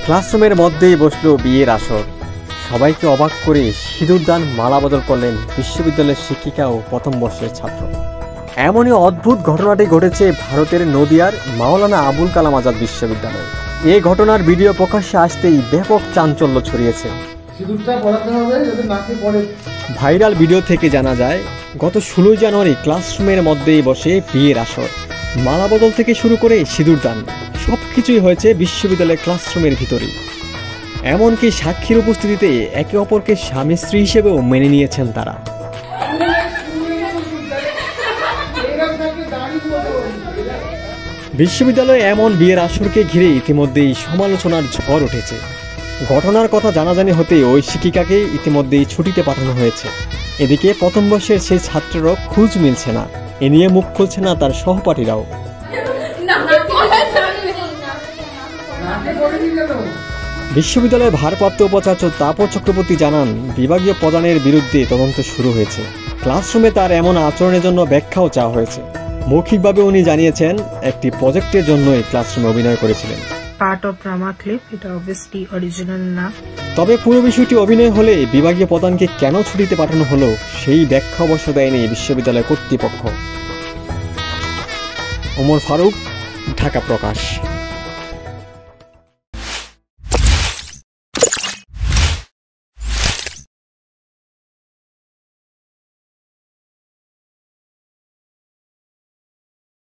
ক্লাসরুমের মধ্যেই বসলো বিয়ের আসর। সবাইকে অবাক করে সিঁদুরদান মালা বদল করলেন বিশ্ববিদ্যালয়ের শিক্ষিকা ও প্রথম বর্ষের ছাত্র। এমনই অদ্ভুত ঘটনাটি ঘটেছে ভারতের নদিয়ার মাওলানা আবুল কালাম আজাদ বিশ্ববিদ্যালয়ে। এই ঘটনার ভিডিও প্রকাশ্যে আসতেই ব্যাপক চাঞ্চল্য ছড়িয়েছে। ভাইরাল ভিডিও থেকে জানা যায়, গত 16 জানুয়ারি ক্লাসরুমের মধ্যেই বসে বিয়ের আসর। মালা বদল থেকে শুরু করে সিঁদুরদান সবকিছুই হয়েছে বিশ্ববিদ্যালয়ের ক্লাসরুমের ভিতরেই। এমনকি সাক্ষীর উপস্থিতিতে একে অপরকে স্বামী স্ত্রী হিসেবেও মেনে নিয়েছেন তারা। বিশ্ববিদ্যালয়ে এমন বিয়ের আসরকে ঘিরে ইতিমধ্যেই সমালোচনার ঝড় উঠেছে। ঘটনার কথা জানাজানি হতে ওই শিক্ষিকাকে ইতিমধ্যেই ছুটিতে পাঠানো হয়েছে। এদিকে প্রথম বর্ষের সেই ছাত্রেরও খোঁজ মিলছে না। এ নিয়ে মুখ খুলছে না তার সহপাঠীরাও। বিশ্ববিদ্যালয়ের ভারপ্রাপ্ত উপাচার্য তাপস চক্রবর্তী জানান, বিভাগীয় প্রধানের বিরুদ্ধে তদন্ত শুরু হয়েছে। ক্লাসরুমে তার এমন আচরণের জন্য ব্যাখ্যাও চাওয়া হয়েছে। মৌখিকভাবে উনি জানিয়েছেন, একটি প্রজেক্টের জন্যই ক্লাসরুমে অভিনয় করেছিলেন। পার্ট অফ ড্রামা ক্লিপ, এটা অবভিয়াসলি অরিজিনাল না। তবে পুরো বিষয়টি অভিনয় হলে বিভাগীয় প্রধানকে কেন ছুটিতে পাঠানো হলো সেই ব্যাখ্যা অবশ্য দেয়নি বিশ্ববিদ্যালয় কর্তৃপক্ষ। ওমর ফারুক, ঢাকা প্রকাশ।